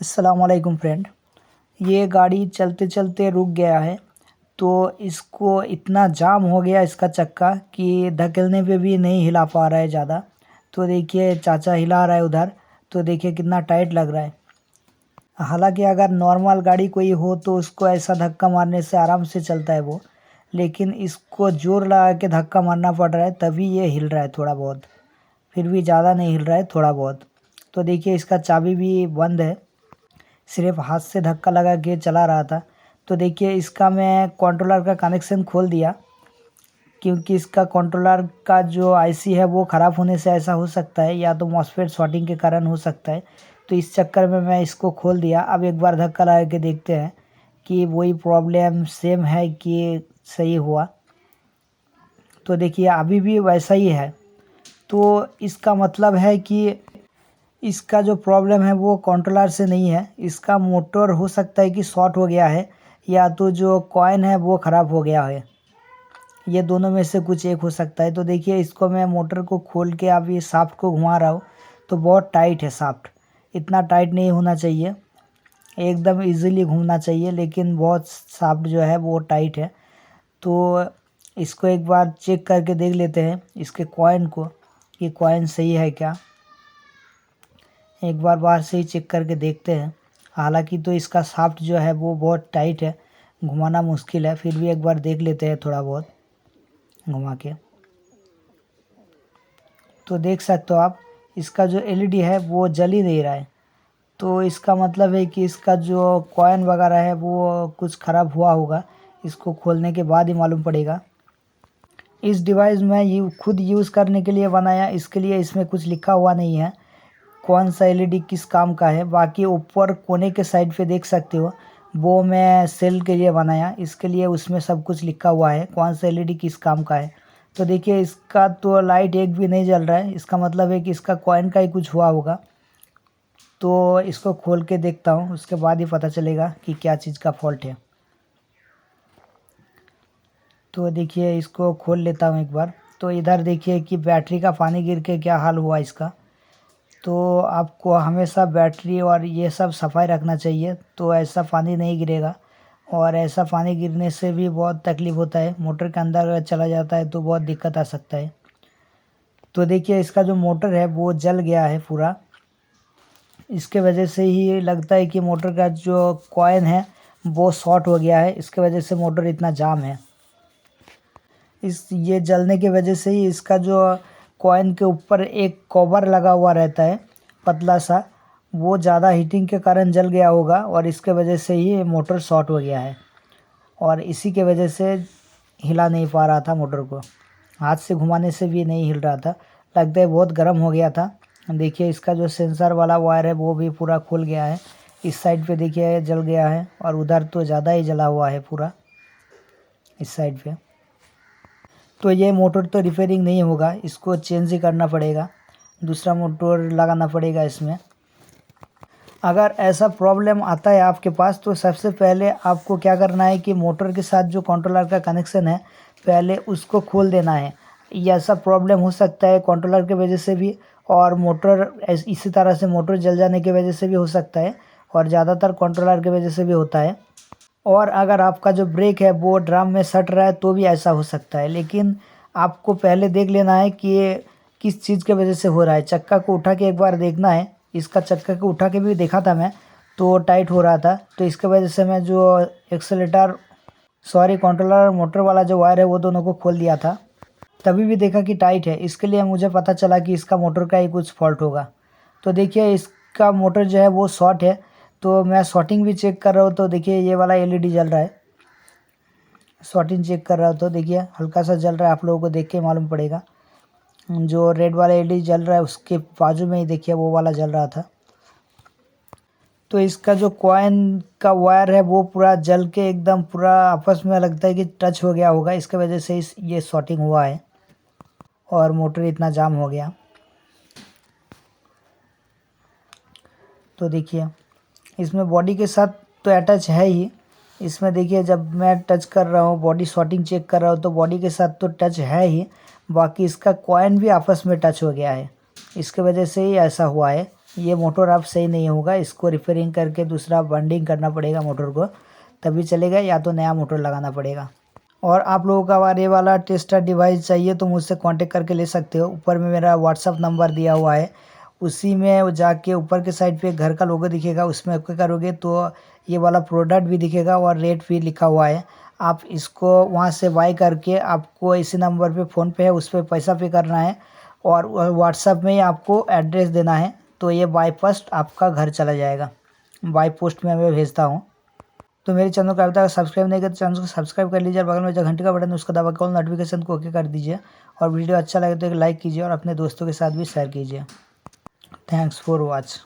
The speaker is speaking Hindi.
अस्सलाम वालेकुम फ्रेंड। ये गाड़ी चलते चलते रुक गया है, तो इसको इतना जाम हो गया इसका चक्का कि धकेलने पे भी नहीं हिला पा रहा है ज़्यादा। तो देखिए चाचा हिला रहा है उधर, तो देखिए कितना टाइट लग रहा है। हालांकि अगर नॉर्मल गाड़ी कोई हो तो उसको ऐसा धक्का मारने से आराम से चलता है वो, लेकिन इसको जोर लगा के धक्का मारना पड़ रहा है तभी ये हिल रहा है थोड़ा बहुत। फिर भी ज़्यादा नहीं हिल रहा है, थोड़ा बहुत। तो देखिए इसका चाबी भी बंद है, सिर्फ हाथ से धक्का लगा के चला रहा था। तो देखिए इसका मैं कंट्रोलर का कनेक्शन खोल दिया, क्योंकि इसका कंट्रोलर का जो आईसी है वो ख़राब होने से ऐसा हो सकता है, या तो मॉसफेट शॉर्टिंग के कारण हो सकता है। तो इस चक्कर में मैं इसको खोल दिया। अब एक बार धक्का लगा के देखते हैं कि वही प्रॉब्लम सेम है कि सही हुआ। तो देखिए अभी भी वैसा ही है, तो इसका मतलब है कि इसका जो प्रॉब्लम है वो कंट्रोलर से नहीं है, इसका मोटर हो सकता है कि शॉर्ट हो गया है, या तो जो कॉइन है वो ख़राब हो गया है। ये दोनों में से कुछ एक हो सकता है। तो देखिए इसको मैं मोटर को खोल के अब ये शाफ्ट को घुमा रहा हूँ, तो बहुत टाइट है शाफ्ट। इतना टाइट नहीं होना चाहिए, एकदम इजीली घूमना चाहिए, लेकिन बहुत शाफ्ट जो है वो टाइट है। तो इसको एक बार चेक करके देख लेते हैं इसके कॉइन को, कि कॉइन सही है क्या। एक बार बाहर से ही चेक करके देखते हैं। हालांकि तो इसका शाफ्ट जो है वो बहुत टाइट है, घुमाना मुश्किल है, फिर भी एक बार देख लेते हैं थोड़ा बहुत घुमा के। तो देख सकते हो आप, इसका जो एलईडी है वो जल ही नहीं रहा है। तो इसका मतलब है कि इसका जो कॉइन वगैरह है वो कुछ ख़राब हुआ होगा, इसको खोलने के बाद ही मालूम पड़ेगा। इस डिवाइस में खुद यूज़ करने के लिए बनाया, इसके लिए इसमें कुछ लिखा हुआ नहीं है कौन सा एलईडी किस काम का है। बाकी ऊपर कोने के साइड पे देख सकते हो, वो मैं सेल के लिए बनाया, इसके लिए उसमें सब कुछ लिखा हुआ है कौन सा एलईडी किस काम का है। तो देखिए इसका तो लाइट एक भी नहीं जल रहा है, इसका मतलब है कि इसका कॉइन का ही कुछ हुआ होगा। तो इसको खोल के देखता हूँ, उसके बाद ही पता चलेगा कि क्या चीज़ का फॉल्ट है। तो देखिए इसको खोल लेता हूँ एक बार। तो इधर देखिए कि बैटरी का पानी गिर के क्या हाल हुआ इसका। तो आपको हमेशा बैटरी और ये सब सफाई रखना चाहिए, तो ऐसा पानी नहीं गिरेगा। और ऐसा पानी गिरने से भी बहुत तकलीफ़ होता है, मोटर के अंदर अगर चला जाता है तो बहुत दिक्कत आ सकता है। तो देखिए इसका जो मोटर है वो जल गया है पूरा, इसके वजह से ही लगता है कि मोटर का जो कॉइन है वो शॉर्ट हो गया है, इसके वजह से मोटर इतना जाम है। ये जलने की वजह से ही इसका जो कॉइन के ऊपर एक कवर लगा हुआ रहता है पतला सा, वो ज़्यादा हीटिंग के कारण जल गया होगा, और इसके वजह से ही मोटर शॉर्ट हो गया है। और इसी के वजह से हिला नहीं पा रहा था मोटर को, हाथ से घुमाने से भी नहीं हिल रहा था। लगता है बहुत गर्म हो गया था। देखिए इसका जो सेंसर वाला वायर है वो भी पूरा खुल गया है, इस साइड पे देखिए जल गया है, और उधर तो ज़्यादा ही जला हुआ है पूरा इस साइड पे। तो ये मोटर तो रिपेयरिंग नहीं होगा, इसको चेंज ही करना पड़ेगा, दूसरा मोटर लगाना पड़ेगा इसमें। अगर ऐसा प्रॉब्लम आता है आपके पास, तो सबसे पहले आपको क्या करना है कि मोटर के साथ जो कंट्रोलर का कनेक्शन है पहले उसको खोल देना है। ये ऐसा प्रॉब्लम हो सकता है कंट्रोलर की वजह से भी, और मोटर इसी तरह से मोटर जल जाने की वजह से भी हो सकता है, और ज़्यादातर कंट्रोलर की वजह से भी होता है। और अगर आपका जो ब्रेक है वो ड्रम में सट रहा है तो भी ऐसा हो सकता है। लेकिन आपको पहले देख लेना है कि ये किस चीज़ की वजह से हो रहा है। चक्का को उठा के एक बार देखना है, इसका चक्का को उठा के भी देखा था मैं, तो टाइट हो रहा था। तो इसके वजह से मैं जो कंट्रोलर और मोटर वाला जो वायर है वो दोनों को खोल दिया था, तभी भी देखा कि टाइट है। इसके लिए मुझे पता चला कि इसका मोटर का ही कुछ फॉल्ट होगा। तो देखिए इसका मोटर जो है वो शॉर्ट है, तो मैं शॉर्टिंग भी चेक कर रहा हूँ। तो देखिए ये वाला एलईडी जल रहा है, शॉर्टिंग चेक कर रहा हूँ तो देखिए हल्का सा जल रहा है, आप लोगों को देख के मालूम पड़ेगा। जो रेड वाला एलईडी जल रहा है उसके बाजू में ही देखिए वो वाला जल रहा था। तो इसका जो कॉइन का वायर है वो पूरा जल के एकदम पूरा आपस में लगता है कि टच हो गया होगा, इसके वजह से ये शॉर्टिंग हुआ है और मोटर इतना जाम हो गया। तो देखिए इसमें बॉडी के साथ तो अटैच है ही, इसमें देखिए जब मैं टच कर रहा हूँ, बॉडी शॉर्टिंग चेक कर रहा हूँ, तो बॉडी के साथ तो टच है ही, बाकी इसका कॉइन भी आपस में टच हो गया है। इसके वजह से ही ऐसा हुआ है। ये मोटर अब सही नहीं होगा, इसको रिपेयरिंग करके दूसरा बंडिंग करना पड़ेगा मोटर को, तभी चलेगा, या तो नया मोटर लगाना पड़ेगा। और आप लोगों का अगर ये वाला टेस्टर डिवाइस चाहिए तो मुझसे कांटेक्ट करके ले सकते हो। ऊपर में मेरा व्हाट्सअप नंबर दिया हुआ है, उसी में जाके ऊपर के साइड पे घर का लोगो दिखेगा, उसमें ओके करोगे तो ये वाला प्रोडक्ट भी दिखेगा और रेट भी लिखा हुआ है। आप इसको वहाँ से बाय करके आपको इसी नंबर पे फ़ोन पे है, उस पर पैसा पे करना है और व्हाट्सअप में ही आपको एड्रेस देना है, तो ये बाय पोस्ट आपका घर चला जाएगा। बाय पोस्ट में मैं भेजता हूँ। तो मेरे चैनल को अभी तक सब्सक्राइब नहीं किया तो चैनल को सब्सक्राइब कर लीजिए और बगल में जो घंटी का बटन है उसको दबा के ऑल नोटिफिकेशन को ओके कर दीजिए। और वीडियो अच्छा लगे तो एक लाइक कीजिए और अपने दोस्तों के साथ भी शेयर कीजिए। Thanks for watch.